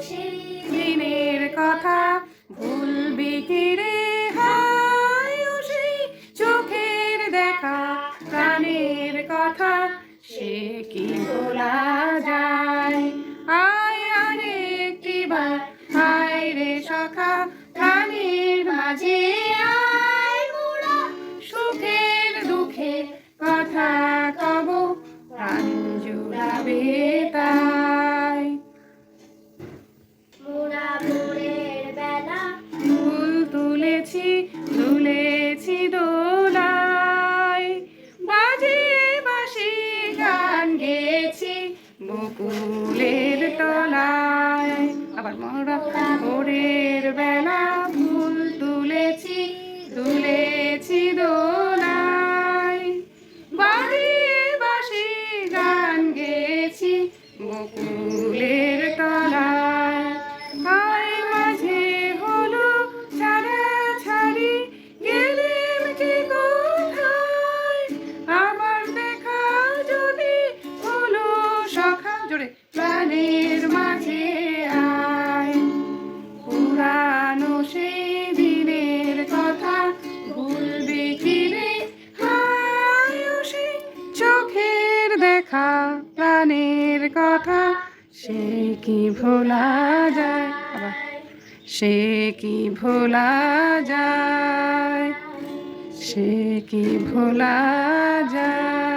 সেই দিনের কথা ভুলবি কি রে হায় ও সেই চোখের দেখা প্রাণের কথা সে কি ভোলা যায় আয় আরেকটি বার আয় রে সখা প্রাণের মাঝে আয় মোরা সুখের দুঃখে কথা কব প্রাণ জুড়াবে তাই মোরা ভোরের বেলা ফুল তুলেছি তুলেছি দোলায় বাজিয়ে বাঁশি গান গেয়েছি বকুলের তলায় আবার মোরা ভোরের বেলা ফুল তুলেছি তুলেছি দোলায় বাজিয়ে বাঁশি গান গেয়েছি বকুলের তলায় হায় মাঝে হলো ছাড়াছাড়ি গেলেম কি কোথায় আবার দেখা যদি হলো সখা জোরে প্রাণের মাঝে আয় পুরানো সেই দিনের কথা ভুলবি কি রে হায় ও সেই চোখের দেখা প্রাণের কথা সে কি ভোলা যায় আবার সে কি ভোলা যায় সে কি ভোলা যায়।